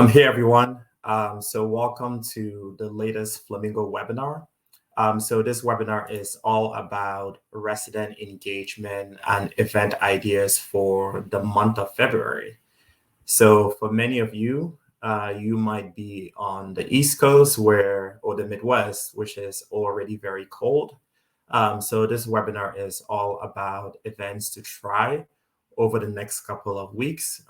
Hey everyone. So welcome to the latest Flamingo webinar. So this webinar is all about resident engagement and event ideas for the month of February. So for many of you, you might be on the East Coast or the Midwest, which is already very cold. So this webinar is all about events to try over the next couple of weeks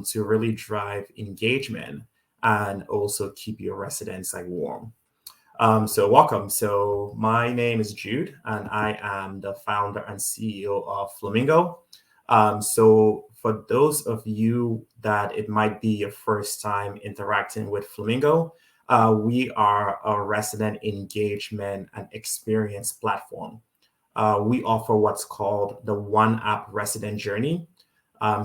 to really drive engagement and also keep your residents warm. So welcome. So my name is Jude, and I am the founder and CEO of Flamingo. So for those of you that it might be your first time interacting with Flamingo, we are a resident engagement and experience platform. We offer what's called the One App Resident Journey.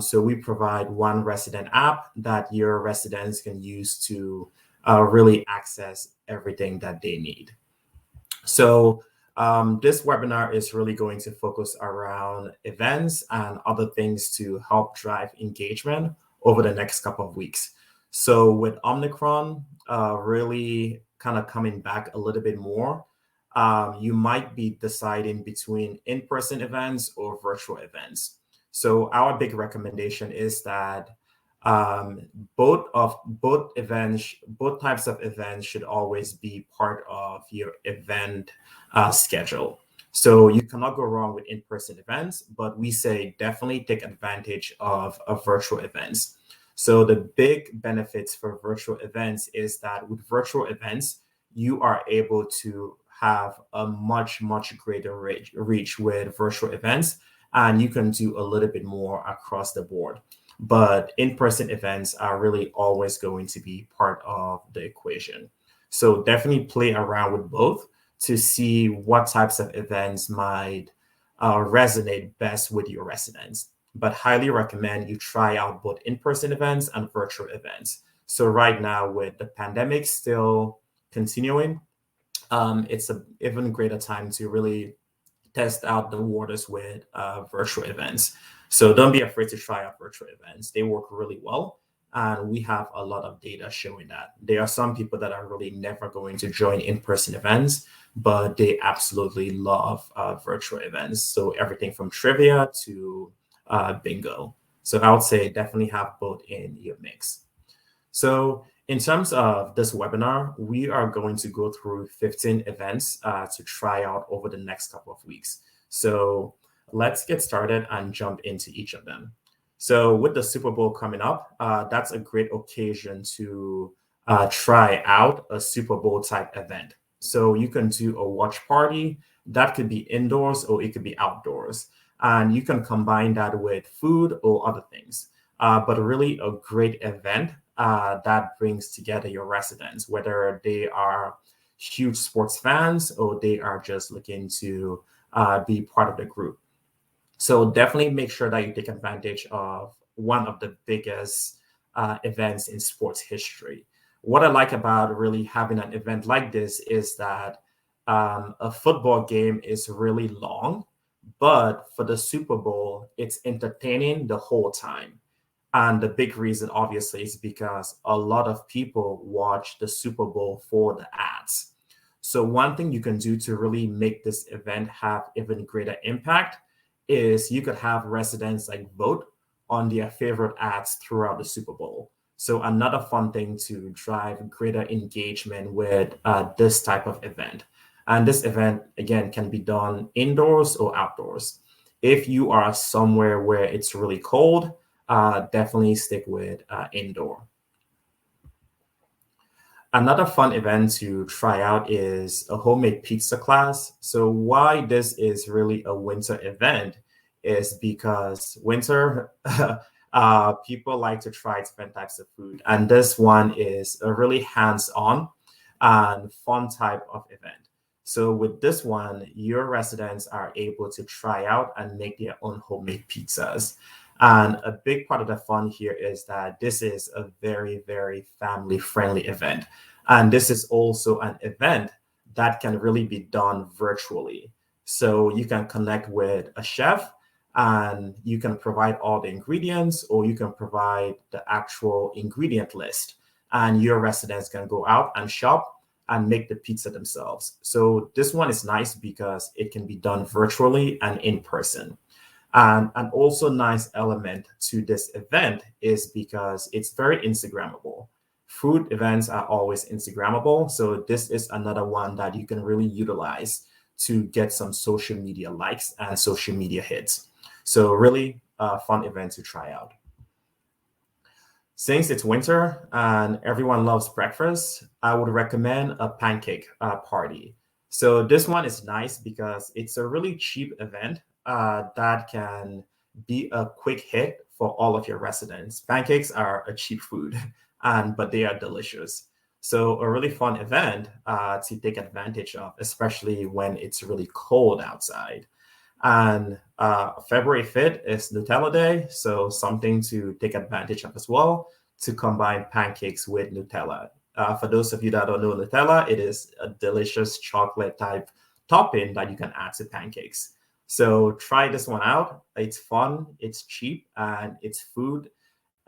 So we provide one resident app that your residents can use to really access everything that they need. So this webinar is really going to focus around events and other things to help drive engagement over the next couple of weeks. So with Omicron really kind of coming back a little bit more, you might be deciding between in-person events or virtual events. So our big recommendation is that both types of events should always be part of your event schedule. So you cannot go wrong with in-person events, but we say definitely take advantage of virtual events. So the big benefits for virtual events is that with virtual events, you are able to have a much greater reach with virtual events, and you can do a little bit more across the board. But in-person events are really always going to be part of the equation. So definitely play around with both to see what types of events might resonate best with your residents. But highly recommend you try out both in-person events and virtual events. So right now, with the pandemic still continuing, it's an even greater time to really test out the waters with virtual events. So don't be afraid to try out virtual events. They work really well. And we have a lot of data showing that. There are some people that are really never going to join in-person events, but they absolutely love virtual events. So everything from trivia to bingo. So I would say definitely have both in your mix. So in terms of this webinar, we are going to go through 15 events to try out over the next couple of weeks. So let's get started and jump into each of them. So with the Super Bowl coming up, that's a great occasion to try out a Super Bowl type event. So you can do a watch party. That could be indoors or it could be outdoors. And you can combine that with food or other things. But really a great event that brings together your residents, whether they are huge sports fans or they are just looking to be part of the group. So definitely make sure that you take advantage of one of the biggest events in sports history. What I like about really having an event like this is that a football game is really long, but for the Super Bowl, it's entertaining the whole time. And the big reason, obviously, is because a lot of people watch the Super Bowl for the ads. So one thing you can do to really make this event have even greater impact is you could have residents vote on their favorite ads throughout the Super Bowl. So another fun thing to drive greater engagement with this type of event. And this event, again, can be done indoors or outdoors. If you are somewhere where it's really cold, definitely stick with indoor. Another fun event to try out is a homemade pizza class. So why this is really a winter event is because winter, people like to try different types of food. And this one is a really hands-on and fun type of event. So with this one, your residents are able to try out and make their own homemade pizzas. And a big part of the fun here is that this is a very family-friendly event. And this is also an event that can really be done virtually. So you can connect with a chef and you can provide all the ingredients, or you can provide the actual ingredient list. and your residents can go out and shop and make the pizza themselves. So this one is nice because it can be done virtually and in person. And an also nice element to this event is because it's very Instagrammable. Food events are always Instagrammable. So this is another one that you can really utilize to get some social media likes and social media hits. So really fun event to try out. Since it's winter and everyone loves breakfast, I would recommend a pancake party. So this one is nice because it's a really cheap event that can be a quick hit for all of your residents. Pancakes are a cheap food, and but they are delicious. So a really fun event to take advantage of, especially when it's really cold outside. And February 5th is Nutella Day, so something to take advantage of as well to combine pancakes with Nutella. For those of you that don't know Nutella, it is a delicious chocolate type topping that you can add to pancakes. So try this one out. It's fun, it's cheap, and it's food.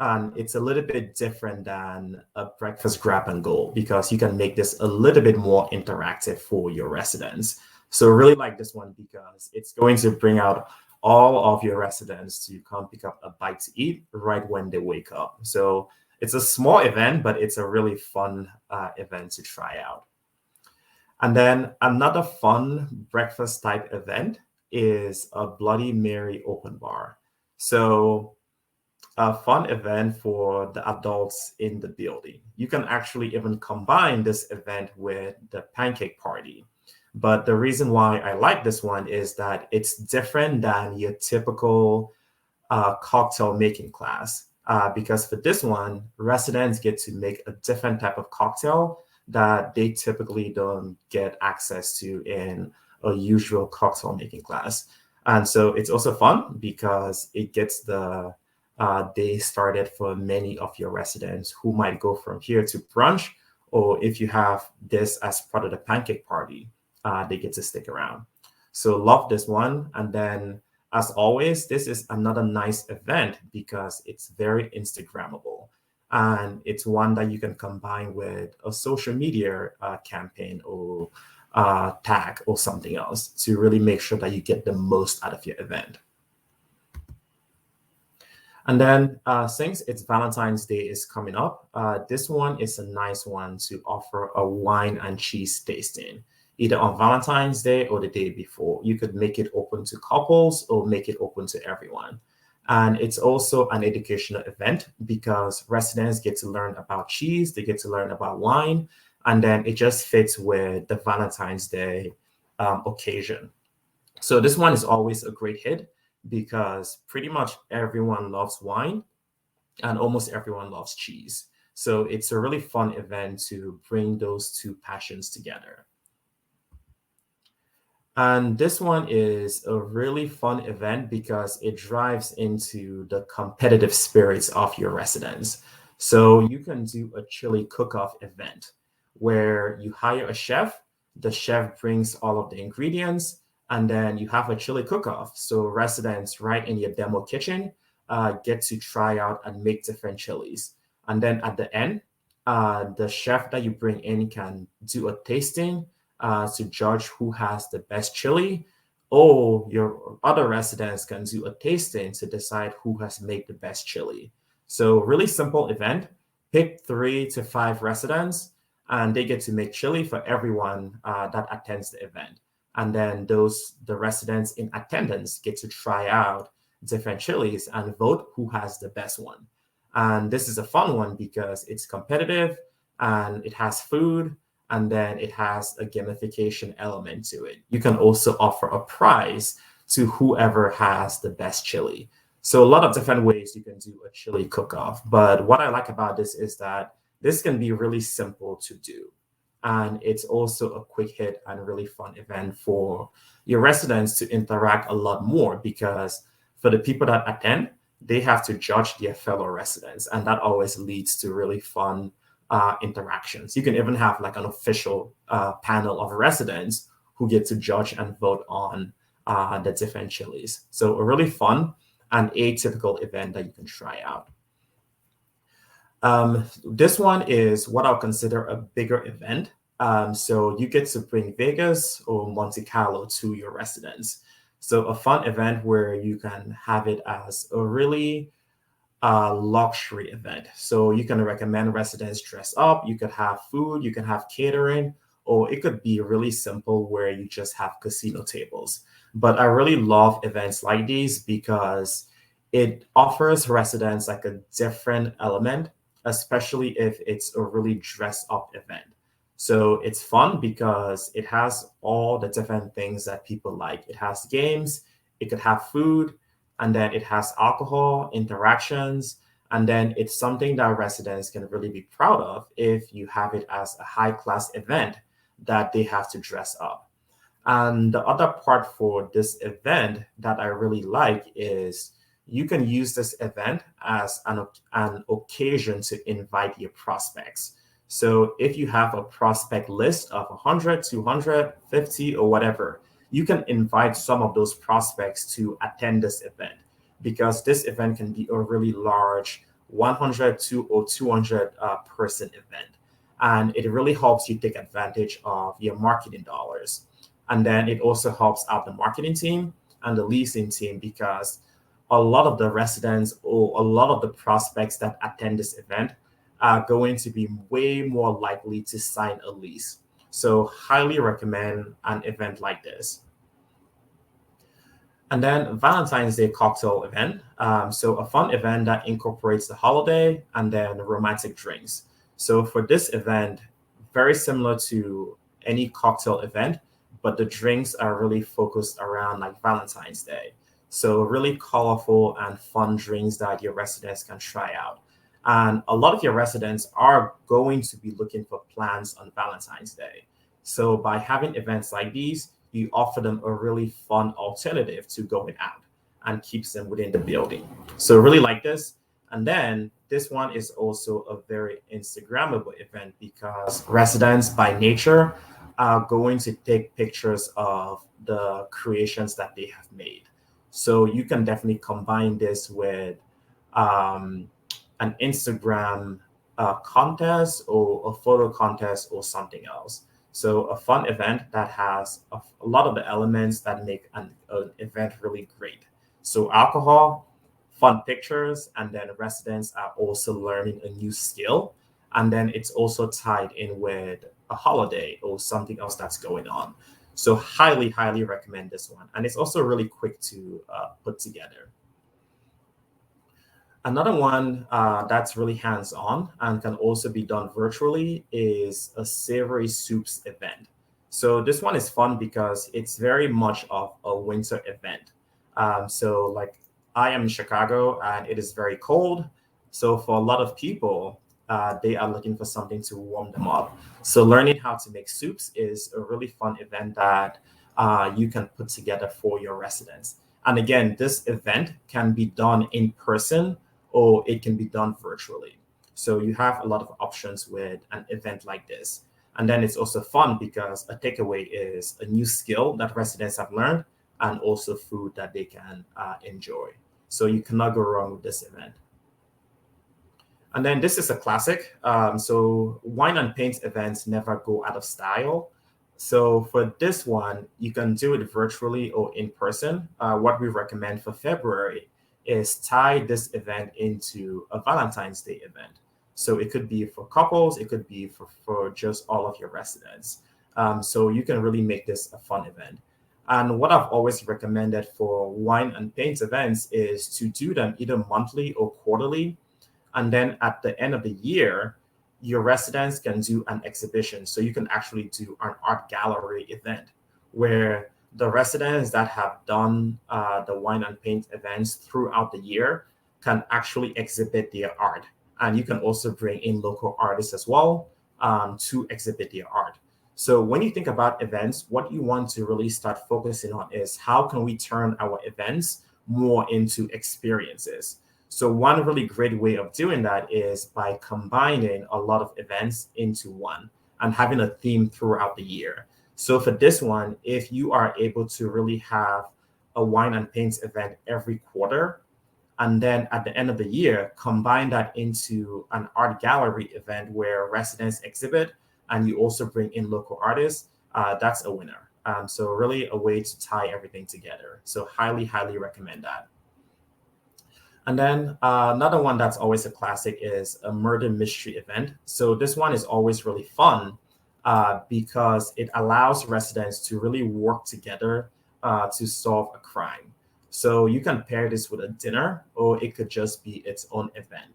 And it's a little bit different than a breakfast grab and go because you can make this a little bit more interactive for your residents. So really like this one because it's going to bring out all of your residents to come pick up a bite to eat right when they wake up. So it's a small event, but it's a really fun event to try out. And then another fun breakfast type event is a Bloody Mary open bar. So a fun event for the adults in the building. You can actually even combine this event with the pancake party. But the reason why I like this one is that it's different than your typical cocktail making class. Because for this one, residents get to make a different type of cocktail that they typically don't get access to in a usual cocktail making class. And so it's also fun because it gets the day started for many of your residents who might go from here to brunch, or if you have this as part of the pancake party, they get to stick around. So love this one. And then as always, this is another nice event because it's very Instagrammable. And it's one that you can combine with a social media campaign or tag or something else to really make sure that you get the most out of your event. And then since it's Valentine's Day is coming up, this one is a nice one to offer a wine and cheese tasting, either on Valentine's Day or the day before. You could make it open to couples or make it open to everyone. And it's also an educational event because residents get to learn about cheese, they get to learn about wine, and then it just fits with the Valentine's Day occasion. So this one is always a great hit because pretty much everyone loves wine and almost everyone loves cheese. So it's a really fun event to bring those two passions together. And this one is a really fun event because it drives into the competitive spirits of your residents. So you can do a chili cook-off event where you hire a chef, the chef brings all of the ingredients, and then you have a chili cook-off. So residents right in your demo kitchen get to try out and make different chilies. And then at the end, the chef that you bring in can do a tasting to judge who has the best chili, or your other residents can do a tasting to decide who has made the best chili. So really simple event. Pick 3 to 5 residents, and they get to make chili for everyone that attends the event. And then the residents in attendance get to try out different chilies and vote who has the best one. And this is a fun one because it's competitive and it has food, and then it has a gamification element to it. You can also offer a prize to whoever has the best chili. So a lot of different ways you can do a chili cook-off. But what I like about this is that this can be really simple to do. And it's also a quick hit and really fun event for your residents to interact a lot more because for the people that attend, they have to judge their fellow residents. And that always leads to really fun interactions. You can even have like an official panel of residents who get to judge and vote on the different chilies. So a really fun and atypical event that you can try out. This one is what I'll consider a bigger event. So you get to bring Vegas or Monte Carlo to your residence. So a fun event where you can have it as a really luxury event. So you can recommend residents dress up, you could have food, you can have catering, or it could be really simple where you just have casino tables. But I really love events like these because it offers residents like a different element, especially if it's a really dress up event. So it's fun because it has all the different things that people like. It has games, it could have food, and then it has alcohol, interactions, and then it's something that residents can really be proud of if you have it as a high class event that they have to dress up. And the other part for this event that I really like is you can use this event as an occasion to invite your prospects. So if you have a prospect list of 100, 200, 50, or whatever, you can invite some of those prospects to attend this event because this event can be a really large 100 to or 200 person event. And it really helps you take advantage of your marketing dollars. And then it also helps out the marketing team and the leasing team because a lot of the residents or a lot of the prospects that attend this event are going to be way more likely to sign a lease. So, highly recommend an event like this. And then Valentine's Day cocktail event. So a fun event that incorporates the holiday and then romantic drinks. So for this event, very similar to any cocktail event, but the drinks are really focused around like Valentine's Day. So really colorful and fun drinks that your residents can try out. And a lot of your residents are going to be looking for plans on Valentine's Day. So by having events like these, you offer them a really fun alternative to going out and keeps them within the building. So really like this. And then this one is also a very Instagrammable event because residents by nature are going to take pictures of the creations that they have made. So you can definitely combine this with um, an Instagram contest or a photo contest or something else. So a fun event that has a lot of the elements that make an event really great. So alcohol, fun pictures, and then residents are also learning a new skill. And then it's also tied in with a holiday or something else that's going on. So highly, highly recommend this one. And it's also really quick to put together. Another one that's really hands-on and can also be done virtually is a savory soups event. So this one is fun because it's very much of a winter event. So like I am in Chicago and it is very cold. So for a lot of people, they are looking for something to warm them up. So learning how to make soups is a really fun event that you can put together for your residents. And again, this event can be done in person or it can be done virtually. So you have a lot of options with an event like this. And then it's also fun because a takeaway is a new skill that residents have learned and also food that they can enjoy. So you cannot go wrong with this event. And then this is a classic. So wine and paint events never go out of style. So for this one, you can do it virtually or in person. What we recommend for February is tie this event into a Valentine's Day event. So it could be for couples, it could be for just all of your residents. So you can really make this a fun event. And what I've always recommended for wine and paint events is to do them either monthly or quarterly, and then at the end of the year, your residents can do an exhibition. So you can actually do an art gallery event where the residents that have done the wine and paint events throughout the year can actually exhibit their art. And you can also bring in local artists as well to exhibit their art. So when you think about events, what you want to really start focusing on is how can we turn our events more into experiences? So one really great way of doing that is by combining a lot of events into one and having a theme throughout the year. So for this one, if you are able to really have a wine and paints event every quarter, And then at the end of the year, combine that into an art gallery event where residents exhibit and you also bring in local artists. That's a winner. So really a way to tie everything together. So highly, highly recommend that. And then another one that's always a classic is a murder mystery event. So this one is always really fun because it allows residents to really work together to solve a crime. So you can pair this with a dinner, or it could just be its own event.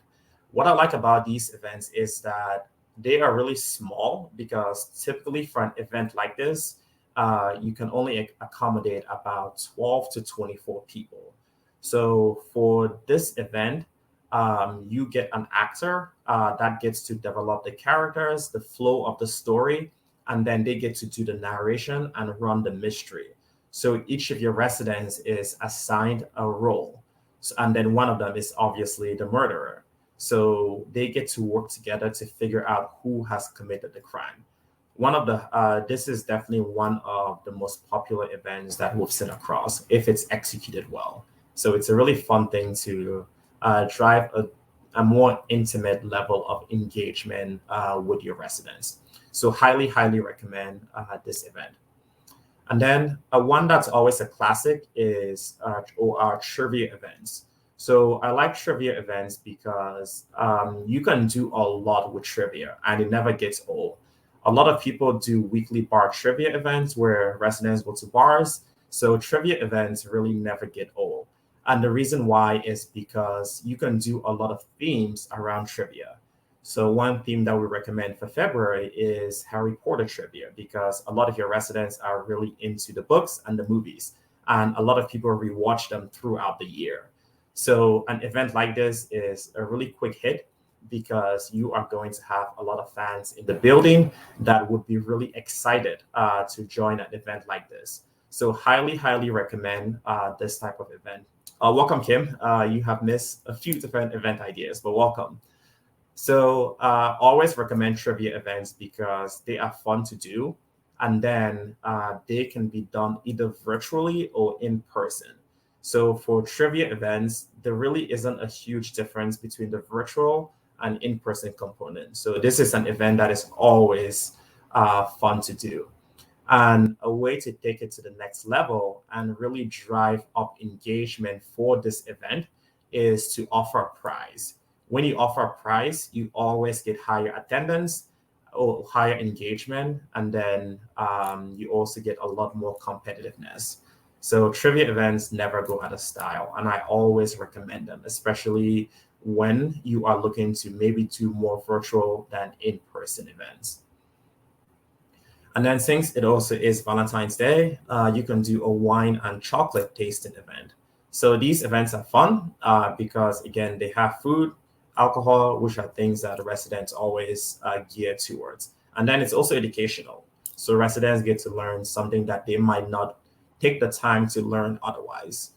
What I like about these events is that they are really small because typically for an event like this, you can only accommodate about 12 to 24 people. So for this event, you get an actor that gets to develop the characters, the flow of the story, and then they get to do the narration and run the mystery. So each of your residents is assigned a role. So, and then one of them is obviously the murderer. So they get to work together to figure out who has committed the crime. This is definitely one of the most popular events that we've seen across if it's executed well. So it's a really fun thing to drive a more intimate level of engagement with your residents. So highly, highly recommend this event. And then one that's always a classic is our trivia events. So I like trivia events because you can do a lot with trivia and it never gets old. A lot of people do weekly bar trivia events where residents go to bars. So trivia events really never get old. And the reason why is because you can do a lot of themes around trivia. So one theme that we recommend for February is Harry Potter trivia because a lot of your residents are really into the books and the movies, and a lot of people rewatch them throughout the year. So an event like this is a really quick hit because you are going to have a lot of fans in the building that would be really excited to join an event like this. So highly, highly recommend this type of event. Welcome, Kim. You have missed a few different event ideas, but welcome. So always recommend trivia events because they are fun to do, and then they can be done either virtually or in person. So for trivia events, there really isn't a huge difference between the virtual and in-person component. So this is an event that is always fun to do. And a way to take it to the next level and really drive up engagement for this event is to offer a prize. When you offer a prize, you always get higher attendance or higher engagement, and then you also get a lot more competitiveness. So trivia events never go out of style, and I always recommend them, especially when you are looking to maybe do more virtual than in-person events. And then since it also is Valentine's Day, you can do a wine and chocolate tasting event. So these events are fun because, again, they have food, alcohol, which are things that residents always gear towards. And then it's also educational. So residents get to learn something that they might not take the time to learn otherwise.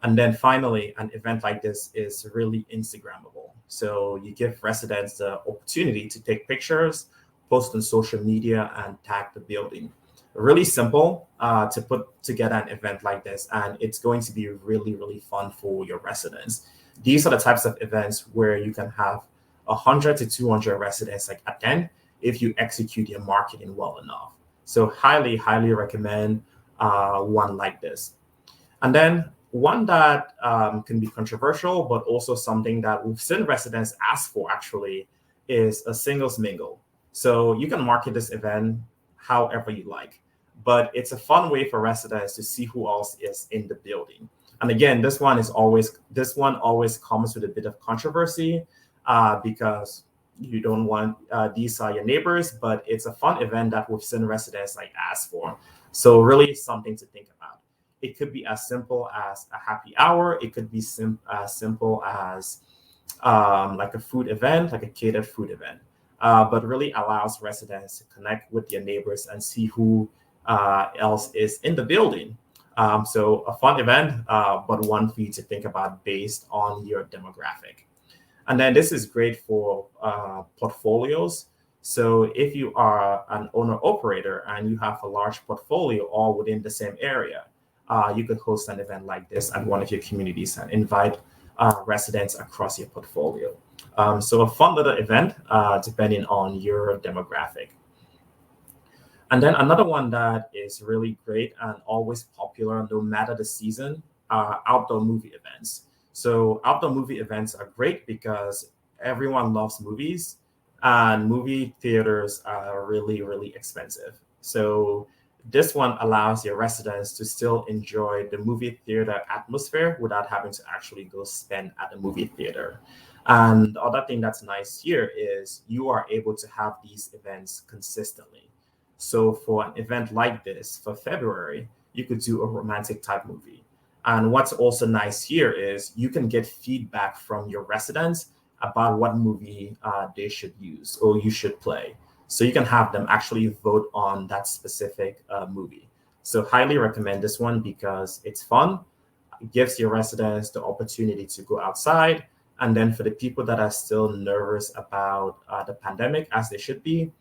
And then finally, an event like this is really Instagrammable. So you give residents the opportunity to take pictures, post on social media, and tag the building. Really simple to put together an event like this, and it's going to be really, really fun for your residents. These are the types of events where you can have 100 to 200 residents like attend if you execute your marketing well enough. So highly, highly recommend one like this. And then one that can be controversial, but also something that we've seen residents ask for actually is a singles mingle. So you can market this event however you like, but it's a fun way for residents to see who else is in the building. And again, this one always comes with a bit of controversy because you don't want these are your neighbors, but it's a fun event that we've seen residents like ask for. So really something to think about. It could be as simple as a happy hour. It could be as simple as like a food event, like a catered food event. But really allows residents to connect with their neighbors and see who else is in the building. So a fun event, but one for you to think about based on your demographic. And then this is great for portfolios. So if you are an owner operator and you have a large portfolio all within the same area, you could host an event like this at one of your communities and invite residents across your portfolio. So a fun little event depending on your demographic. And then another one that is really great and always popular, no matter the season, are outdoor movie events. So outdoor movie events are great because everyone loves movies, and movie theaters are really, really expensive. So this one allows your residents to still enjoy the movie theater atmosphere without having to actually go spend at the movie theater. And the other thing that's nice here is you are able to have these events consistently. So for an event like this for February, you could do a romantic type movie. And what's also nice here is you can get feedback from your residents about what movie they should use or you should play. So you can have them actually vote on that specific movie. So highly recommend this one because it's fun. It gives your residents the opportunity to go outside. And then for the people that are still nervous about the pandemic, as they should be,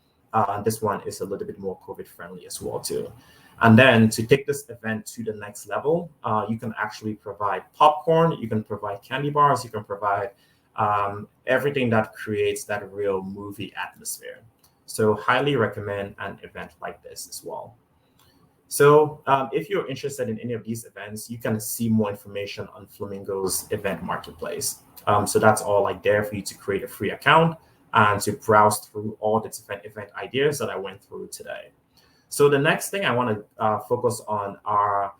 this one is a little bit more COVID friendly as well too. And then to take this event to the next level, you can actually provide popcorn, you can provide candy bars, you can provide everything that creates that real movie atmosphere. So highly recommend an event like this as well. So if you're interested in any of these events, you can see more information on Flamingo's event marketplace. So that's all like there for you to create a free account and to browse through all the different event ideas that I went through today. So the next thing I want to focus on are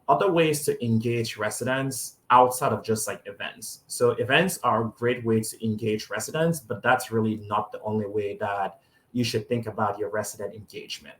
other ways to engage residents outside of just like events. So events are a great way to engage residents, but that's really not the only way that you should think about your resident engagement.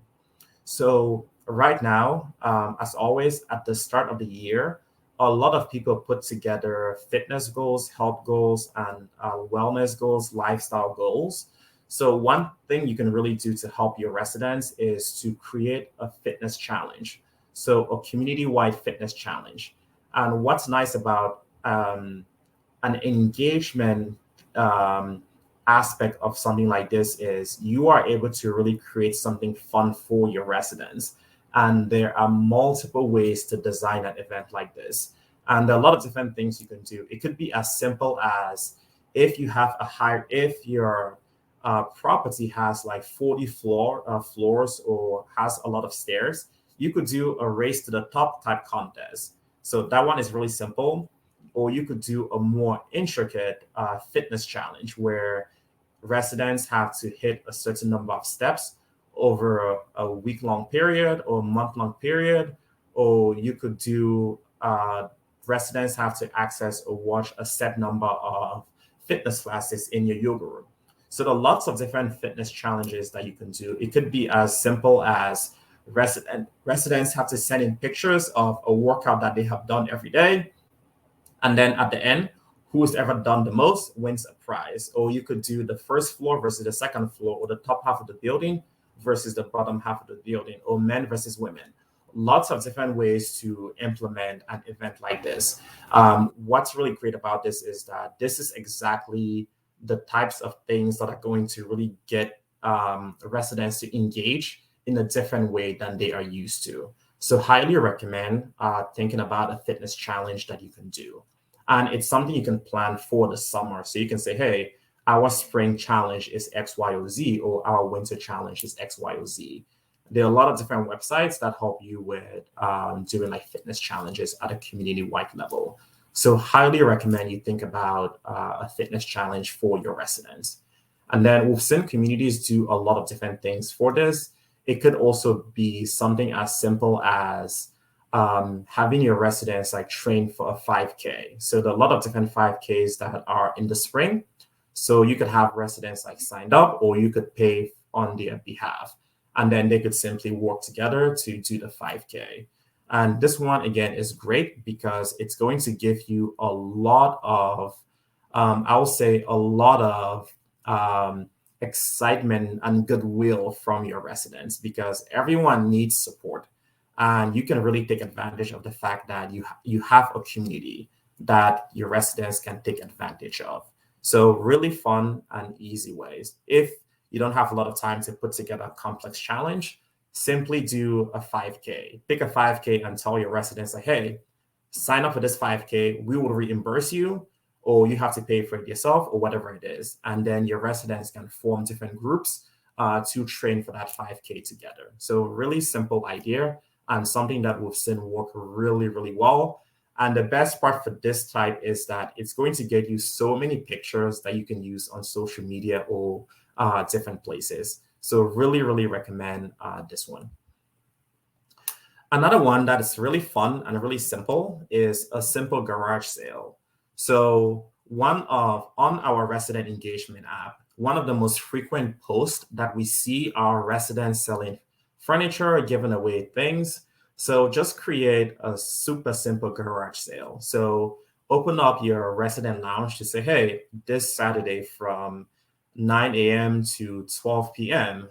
So right now, as always, at the start of the year, a lot of people put together fitness goals, health goals, and wellness goals, lifestyle goals. So one thing you can really do to help your residents is to create a fitness challenge. So a community-wide fitness challenge. And what's nice about an engagement aspect of something like this is you are able to really create something fun for your residents. And there are multiple ways to design an event like this. And there are a lot of different things you can do. It could be as simple as if you have if your property has like 40 floors or has a lot of stairs, you could do a race to the top type contest. So that one is really simple. Or you could do a more intricate fitness challenge where residents have to hit a certain number of steps over a week-long period or a month-long period. Or you could do residents have to access or watch a set number of fitness classes in your yoga room. So there are lots of different fitness challenges that you can do. It could be as simple as residents have to send in pictures of a workout that they have done every day. And then at the end, who's ever done the most wins a prize. Or you could do the first floor versus the second floor, or the top half of the building versus the bottom half of the building, or men versus women. Lots of different ways to implement an event like this. What's really great about this is that this is exactly the types of things that are going to really get residents to engage in a different way than they are used to. So highly recommend thinking about a fitness challenge that you can do. And it's something you can plan for the summer. So you can say, hey, our spring challenge is X, Y, or Z, or our winter challenge is X, Y, or Z. There are a lot of different websites that help you with doing like fitness challenges at a community-wide level. So highly recommend you think about a fitness challenge for your residents. And then we've seen communities do a lot of different things for this. It could also be something as simple as having your residents like train for a 5K. So there are a lot of different 5Ks that are in the spring. So you could have residents like signed up, or you could pay on their behalf. And then they could simply work together to do the 5K. And this one, again, is great because it's going to give you a lot of, I will say, a lot of excitement and goodwill from your residents because everyone needs support. And you can really take advantage of the fact that you have a community that your residents can take advantage of. So really fun and easy ways. If you don't have a lot of time to put together a complex challenge, simply do a 5K. Pick a 5K and tell your residents like, hey, sign up for this 5K, we will reimburse you, or you have to pay for it yourself, or whatever it is. And then your residents can form different groups to train for that 5K together. So really simple idea, and something that we've seen work really, really well. And the best part for this type is that it's going to get you so many pictures that you can use on social media or different places. So really, really recommend this one. Another one that is really fun and really simple is a simple garage sale. So on our resident engagement app, one of the most frequent posts that we see are residents selling furniture, giving away things. So just create a super simple garage sale. So open up your resident lounge to say, hey, this Saturday from 9 a.m. to 12 p.m.,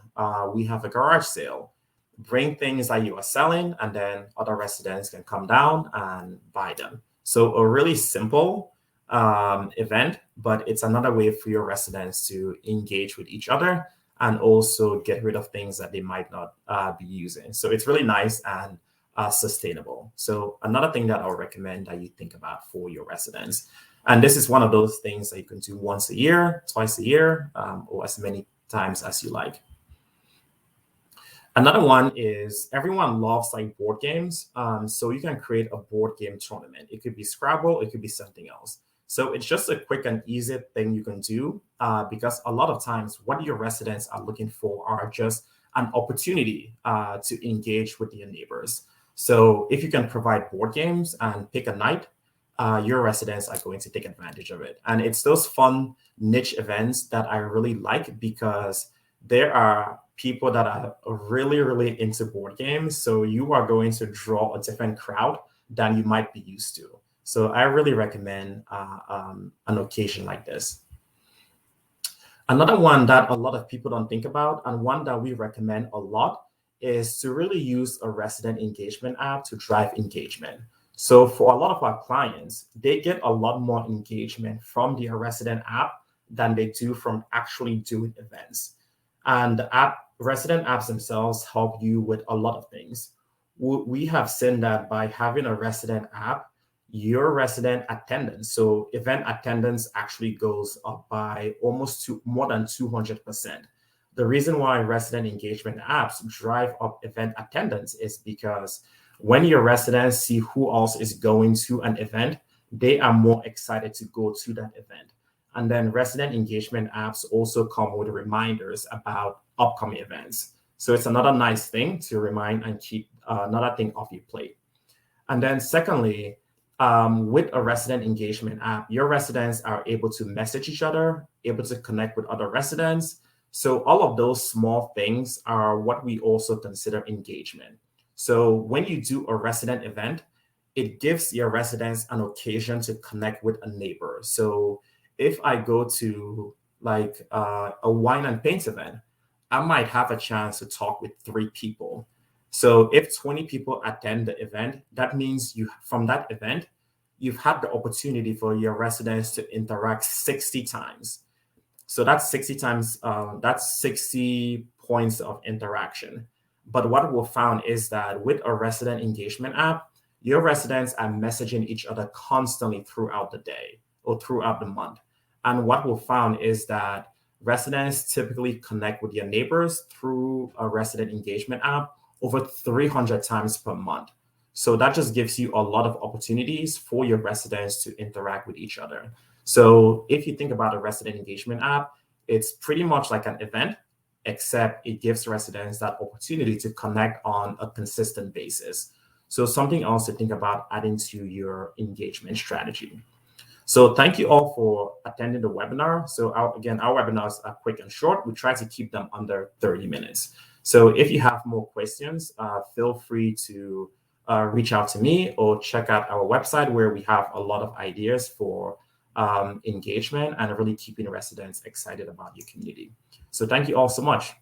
we have a garage sale. Bring things that you are selling, and then other residents can come down and buy them. So a really simple event, but it's another way for your residents to engage with each other and also get rid of things that they might not be using. So it's really nice and sustainable. So another thing that I'll recommend that you think about for your residents. And this is one of those things that you can do once a year, twice a year, or as many times as you like. Another one is everyone loves like board games. So you can create a board game tournament. It could be Scrabble, it could be something else. So it's just a quick and easy thing you can do because a lot of times what your residents are looking for are just an opportunity to engage with your neighbors. So if you can provide board games and pick a night, your residents are going to take advantage of it. And it's those fun niche events that I really like because there are people that are really, really into board games. So you are going to draw a different crowd than you might be used to. So I really recommend an occasion like this. Another one that a lot of people don't think about, and one that we recommend a lot, is to really use a resident engagement app to drive engagement. So for a lot of our clients, they get a lot more engagement from the resident app than they do from actually doing events. And the resident apps themselves help you with a lot of things. We have seen that by having a resident app, your resident attendance, so event attendance actually goes up by almost more than 200%. The reason why resident engagement apps drive up event attendance is because when your residents see who else is going to an event, they are more excited to go to that event. And then resident engagement apps also come with reminders about upcoming events. So it's another nice thing to remind and keep another thing off your plate. And then secondly, with a resident engagement app, your residents are able to message each other, able to connect with other residents. So all of those small things are what we also consider engagement. So when you do a resident event, it gives your residents an occasion to connect with a neighbor. So if I go to like a wine and paint event, I might have a chance to talk with 3 people. So if 20 people attend the event, that means from that event, you've had the opportunity for your residents to interact 60 times. So that's 60 times, that's 60 points of interaction. But what we found is that with a resident engagement app, your residents are messaging each other constantly throughout the day or throughout the month. And what we found is that residents typically connect with your neighbors through a resident engagement app over 300 times per month. So that just gives you a lot of opportunities for your residents to interact with each other. So if you think about a resident engagement app, it's pretty much like an event, except it gives residents that opportunity to connect on a consistent basis. So something else to think about adding to your engagement strategy. So thank you all for attending the webinar. So our webinars are quick and short. We try to keep them under 30 minutes. So if you have more questions, feel free to reach out to me or check out our website where we have a lot of ideas for engagement and really keeping residents excited about your community. So thank you all so much.